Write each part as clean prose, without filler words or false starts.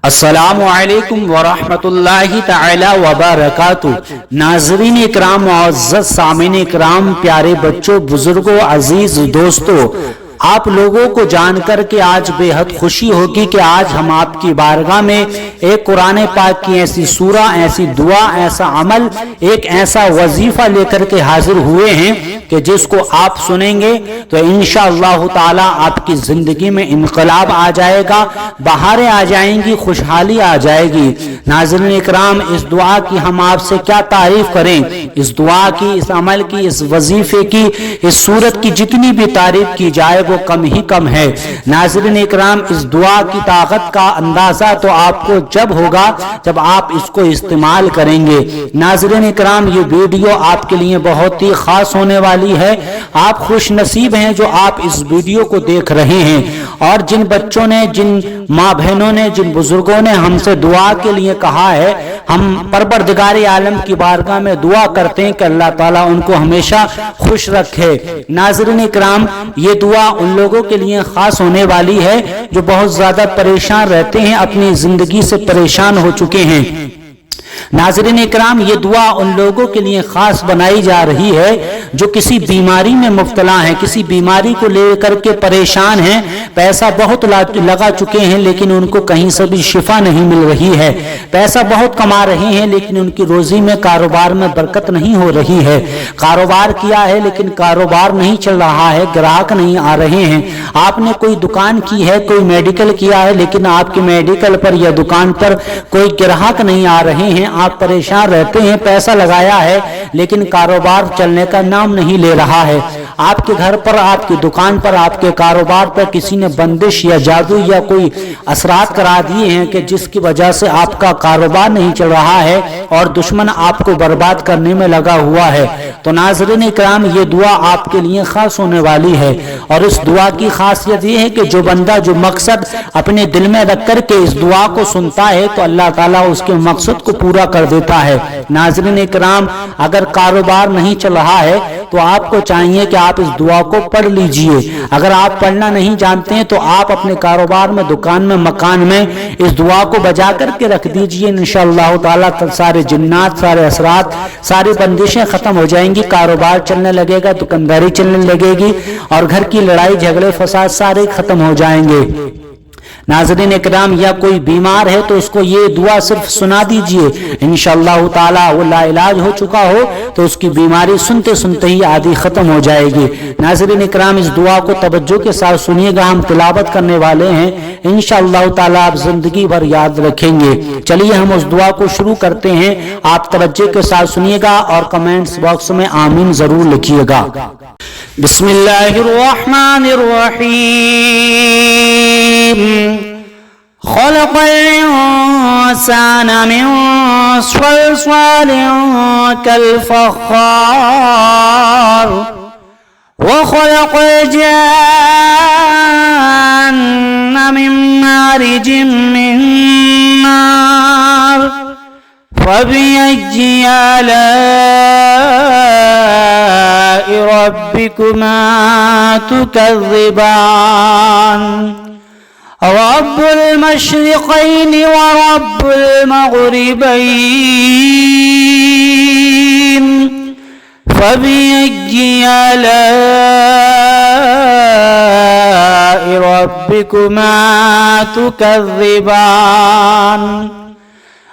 السلام علیکم ورحمۃ اللہ تعالی وبرکاتہ۔ ناظرین اکرام، معزز سامعین اکرام، پیارے بچوں، بزرگوں، عزیز دوستوں، آپ لوگوں کو جان کر کے آج بے حد خوشی ہوگی کہ آج ہم آپ کی بارگاہ میں ایک قرآن پاک کی ایسی سورہ، ایسی دعا، ایسا عمل، ایک ایسا وظیفہ لے کر کے حاضر ہوئے ہیں کہ جس کو آپ سنیں گے تو انشاءاللہ تعالی آپ کی زندگی میں انقلاب آ جائے گا، بہاریں آ جائیں گی، خوشحالی آ جائے گی۔ ناظرین اکرام، اس دعا کی ہم آپ سے کیا تعریف کریں، اس دعا کی، اس عمل کی، اس وظیفے کی، اس صورت کی جتنی بھی تعریف کی جائے وہ کم ہی کم ہے۔ ناظرین اکرام، اس دعا کی طاقت کا اندازہ تو آپ کو جب ہوگا جب آپ اس کو استعمال کریں گے۔ ناظرین اکرام، یہ ویڈیو آپ کے لیے بہت ہی خاص ہونے والی ہے۔ آپ خوش نصیب ہیں جو آپ اس ویڈیو کو دیکھ رہے ہیں، اور جن بچوں نے، جن ماں بہنوں نے، جن بزرگوں نے ہم سے دعا کے لیے کہا ہے، ہم پروردگار عالم کی بارگاہ میں دعا کرتے ہیں کہ اللہ تعالیٰ ان کو ہمیشہ خوش رکھے۔ ناظرین اکرام، یہ دعا ان لوگوں کے لیے خاص ہونے والی ہے جو بہت زیادہ پریشان رہتے ہیں، اپنی زندگی سے پریشان ہو چکے ہیں۔ ناظرین اکرام، یہ دعا ان لوگوں کے لیے خاص بنائی جا رہی ہے جو کسی بیماری میں مبتلا ہیں، کسی بیماری کو لے کر کے پریشان ہیں، پیسہ بہت لگا چکے ہیں لیکن ان کو کہیں سے بھی شفا نہیں مل رہی ہے، پیسہ بہت کما رہے ہیں لیکن ان کی روزی میں، کاروبار میں برکت نہیں ہو رہی ہے، کاروبار کیا ہے لیکن کاروبار نہیں چل رہا ہے، گراہک نہیں آ رہے ہیں، آپ نے کوئی دکان کی ہے، کوئی میڈیکل کیا ہے لیکن آپ کے میڈیکل پر یا دکان پر کوئی گراہک نہیں آ رہے ہیں، آپ پریشان رہتے ہیں، پیسہ لگایا ہے لیکن کاروبار چلنے کا نام نہیں لے رہا ہے، آپ کے گھر پر، آپ کی دکان پر، آپ کے کاروبار پر کسی نے بندش یا جادو یا کوئی اثرات کرا دیے ہیں کہ جس کی وجہ سے آپ کا کاروبار نہیں چل رہا ہے اور دشمن آپ کو برباد کرنے میں لگا ہوا ہے، تو ناظرین اکرام، یہ دعا آپ کے لیے خاص ہونے والی ہے۔ اور اس دعا کی خاصیت یہ ہے کہ جو بندہ جو مقصد اپنے دل میں رکھ کر کے اس دعا کو سنتا ہے تو اللہ تعالیٰ اس کے مقصد کو پورا کر دیتا ہے۔ ناظرین اکرام، اگر کاروبار نہیں چل رہا ہے تو آپ کو چاہیے کہ آپ اس دعا کو پڑھ لیجئے، اگر آپ پڑھنا نہیں جانتے ہیں تو آپ اپنے کاروبار میں، دکان میں، مکان میں اس دعا کو بجا کر کے رکھ دیجئے، انشاءاللہ تعالیٰ سارے جنات، سارے اثرات، ساری بندشیں ختم ہو جائیں گی، کاروبار چلنے لگے گا، دکانداری چلنے لگے گی، اور گھر کی لڑائی جھگڑے فساد سارے ختم ہو جائیں گے۔ ناظرین اکرام، یا کوئی بیمار ہے تو اس کو یہ دعا صرف سنا دیجئے، انشاءاللہ تعالی وہ لا علاج ہو چکا ہو تو اس کی بیماری سنتے سنتے ہی آدھی ختم ہو جائے گی۔ ناظرین اکرام، اس دعا کو توجہ کے ساتھ سنیے گا، ہم تلاوت کرنے والے ہیں، انشاءاللہ تعالی آپ زندگی بھر یاد رکھیں گے۔ چلیے ہم اس دعا کو شروع کرتے ہیں، آپ توجہ کے ساتھ سنیے گا اور کمنٹس باکس میں آمین ضرور لکھیے گا۔ بسم اللہ الرحمن الرحیم۔ خلق الانسان من صلصال كالفخار وخلق الجان من مارج من نار فبأي آلاء ربكما تكذبان رب المشرقين ورب المغربين فبأي آلاء ربكما تكذبان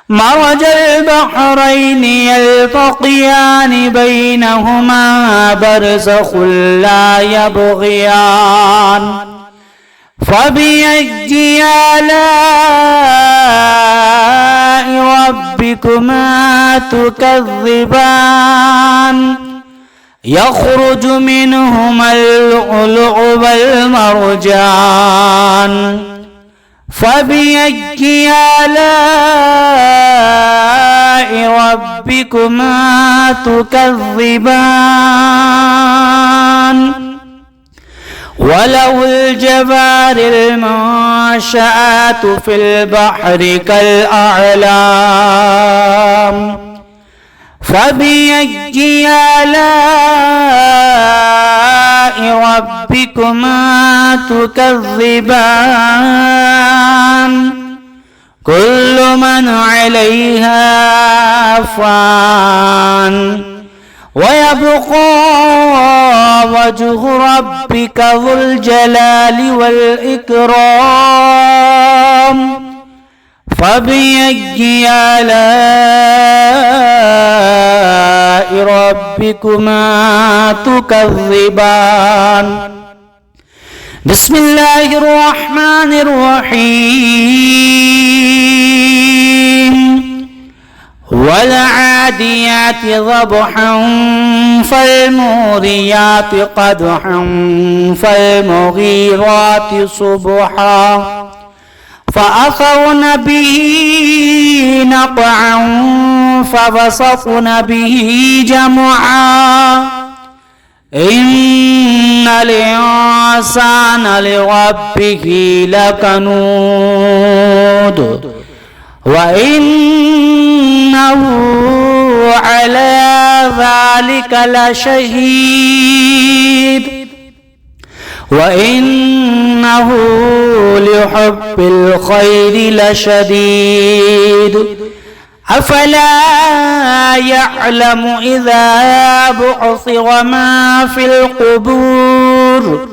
مرج البحرين يلتقيان بينهما برزخ لا يبغيان فبأي آلاء ربكما تكذبان يخرج منهما اللؤلؤ والمرجان فبأي آلاء ربكما تكذبان وله الجوار المنشآت في البحر كالأعلام فبأي آلاء ربكما تكذبان كل من عليها فان ويبقى وجه ربك ذو الجلال والإكرام فبأي آلاء ربكما تكذبان بسم الله الرحمن الرحيم والعاديات ضبحا فالموريات قدحا فالمغيرات صبحا فأثرن به نقعا فبسطن به جمعا إن الإنسان لربه لكنود وإنه على ذلك لشهيد وإنه لحب الخير لشديد أفلا يعلم إذا بعثر ما في القبور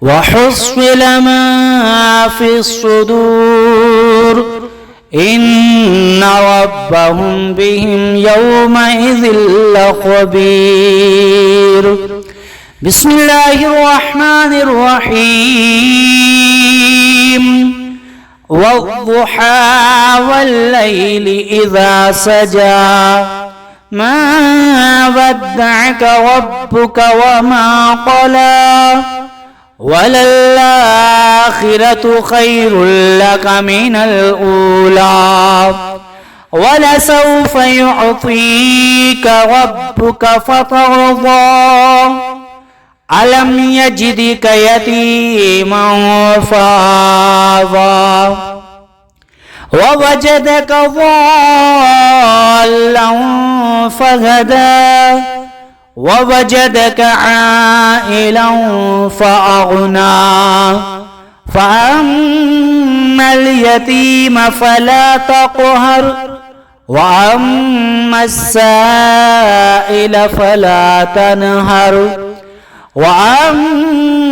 وحصل ما في الصدور إن ربهم بهم يومئذ لخبير بسم الله الرحمن الرحيم والضحى والليل إذا سجى ما ودعك ربك وما قلى وللآخرة خير لك من الأولى ولسوف يعطيك ربك فترضى ألم يجدك يتيما فآوى ووجدك ضالا فهدى ووجدك عائلا فأغنى فأما اليتيم فلا تقهر وأما السائل فلا تنهر وأما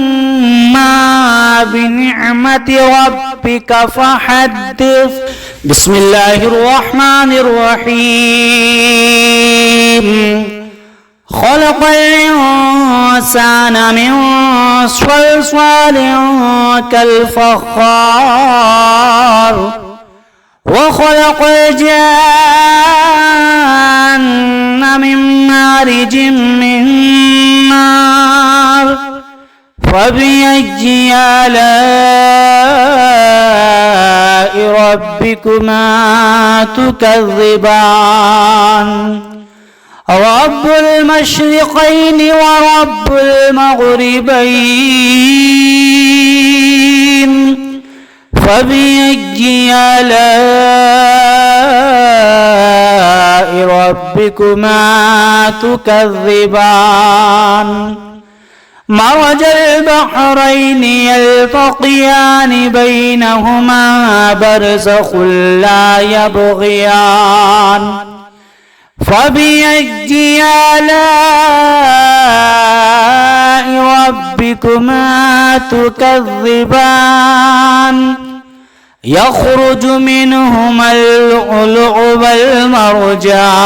بنعمة ربك فحدث بسم الله الرحمن الرحيم خلق الإنسان من صلصال كالفخار وخلق الجان من مارج من نار فبأي آلاء ربكما تكذبان رب المشرقين ورب المغربين فبأي آلاء ربكما تكذبان مرج البحرين يلتقيان بينهما برزخ لا يبغيان فبأي آلاء ربكما تكذبان يخرج منهما اللؤلؤ والمرجان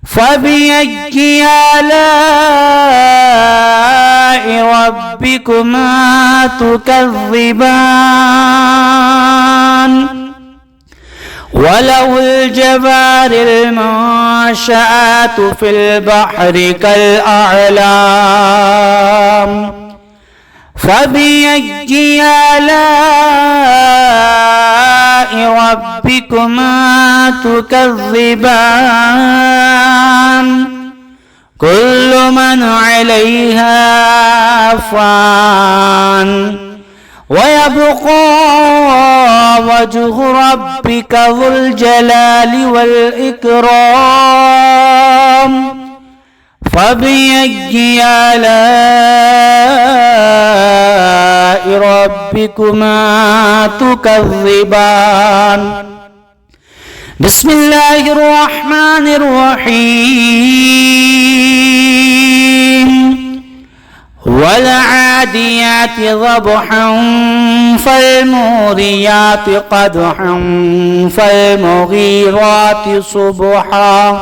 فبأي آلاء ربكما تكذبان وله الجوار المنشآت في البحر كالأعلام فبأي آلاء ربكما تكذبان كل من عليها فان ويبقى وجه ربك ذو الجلال والإكرام فبأي آلاء ربكما تكذبان بسم الله الرحمن الرحيم والعاديات ضبحا فالموريات قدحا فالمغيرات صبحا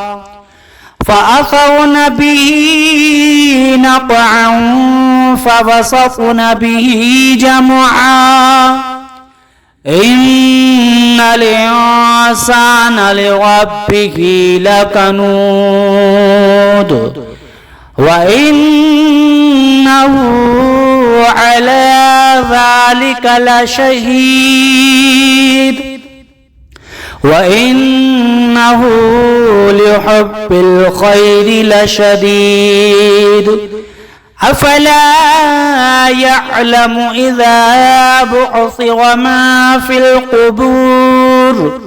فأثرن به نقعا فوسطن به جمعا إن الإنسان لربه لكنود وإنه على ذلك لشهيد وإنه لحب الخير لشديد أفلا يعلم إذا بعثر ما في القبور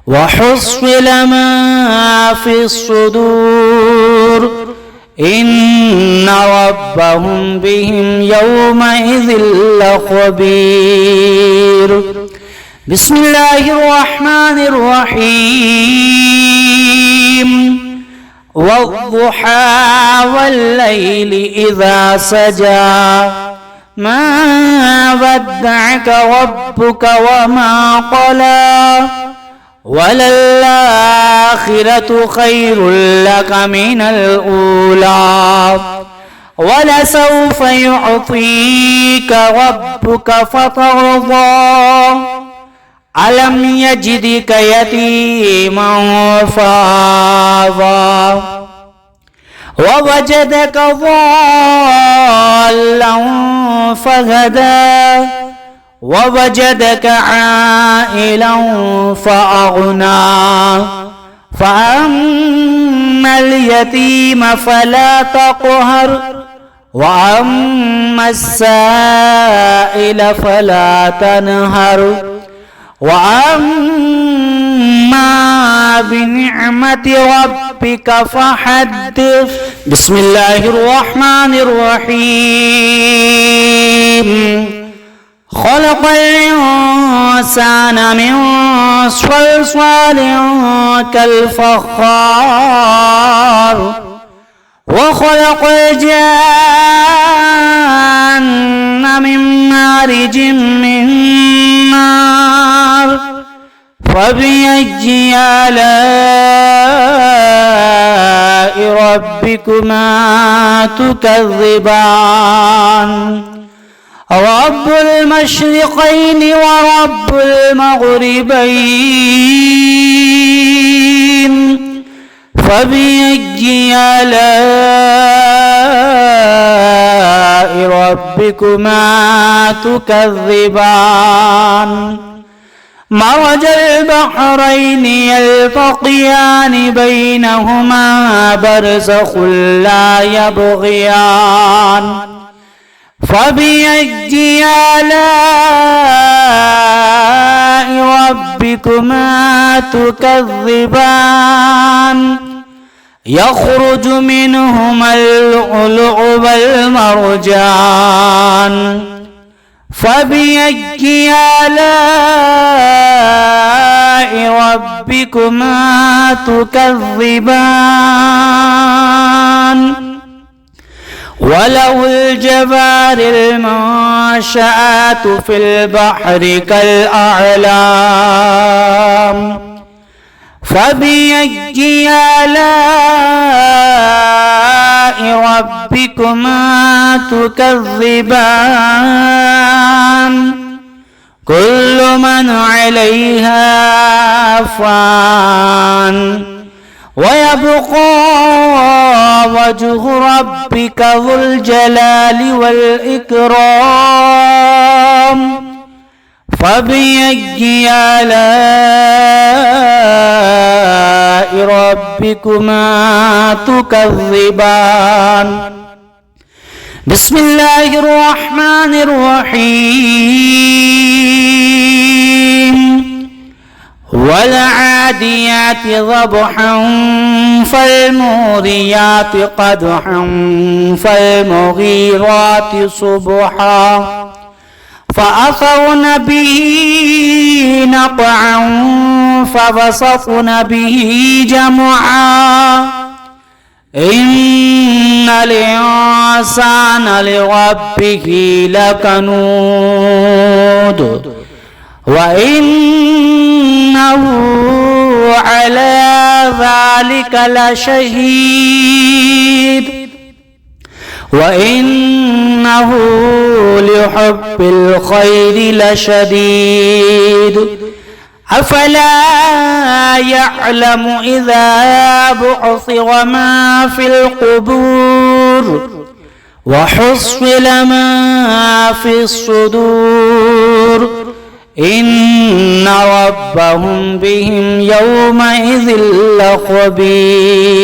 وحصل ما في الصدور إن ربهم بهم يومئذ لخبير بسم الله الرحمن الرحيم والضحى والليل إذا سجى ما ودعك ربك وما قلى وللآخرة خير لك من الأولى ولسوف يعطيك ربك فترضى ألم يجدك يتيما فآوى ووجدك ضالا فهدى ووجدك عائلا فأغنى فأما اليتيم فلا تقهر وأما السائل فلا تنهر وأما بنعمة ربك فحدث بسم الله الرحمن الرحيم خلق الإنسان من صلصال كالفخار وخلق الجن من مارج من نار فبأي آلاء ربكما تكذبان رب المشرقين ورب المغربين فبأي آلاء ربكما تكذبان مرج البحرين يلتقيان بينهما برزخ لا يبغيان فبأي آلاء ربكما تكذبان يخرج منهما اللؤلؤ والمرجان فبأي آلاء ربكما تكذبان وله الجوار المنشآت في البحر كالأعلام فبأي آلاء ربكما تكذبان كل من عليها فان ويبقى وجه ربك ذو الجلال والإكرام فبأي آلاء ربكما تكذبان بسم الله الرحمن الرحيم والعاديات ضبحا فالموريات قدحا فالمغيرات صبحا فأثرن به نقعا فوسطن به جمعا إن الإنسان لربه لكنود وإنه على ذلك لشهيد وإنه لحب الخير لشديد أفلا يعلم إذا بعثر ما في القبور وحصل ما في الصدور إن ربهم بهم يومئذ لخبير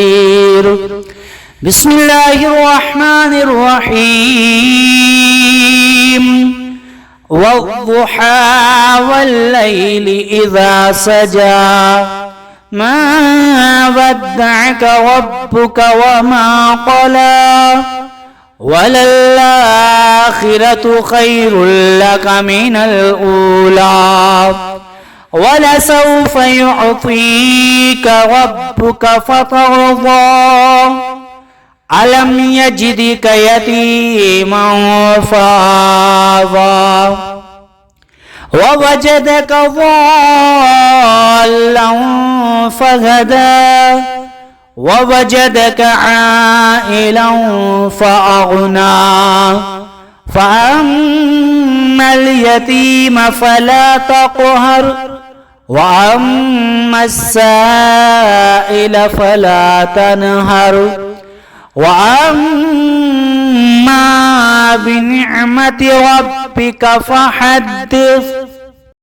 بسم الله الرحمن الرحيم والضحى والليل إذا سجى ما ودعك ربك وما قلى وللآخرة خير لك من الأولى ولسوف يعطيك ربك فترضى ألم يجدك يتيما فآوى ووجدك ضالا فهدى ووجدك عائلا فأغنى فأما اليتيم فلا تقهر وأما السائل فلا تنهر وأما بنعمة ربك فحدث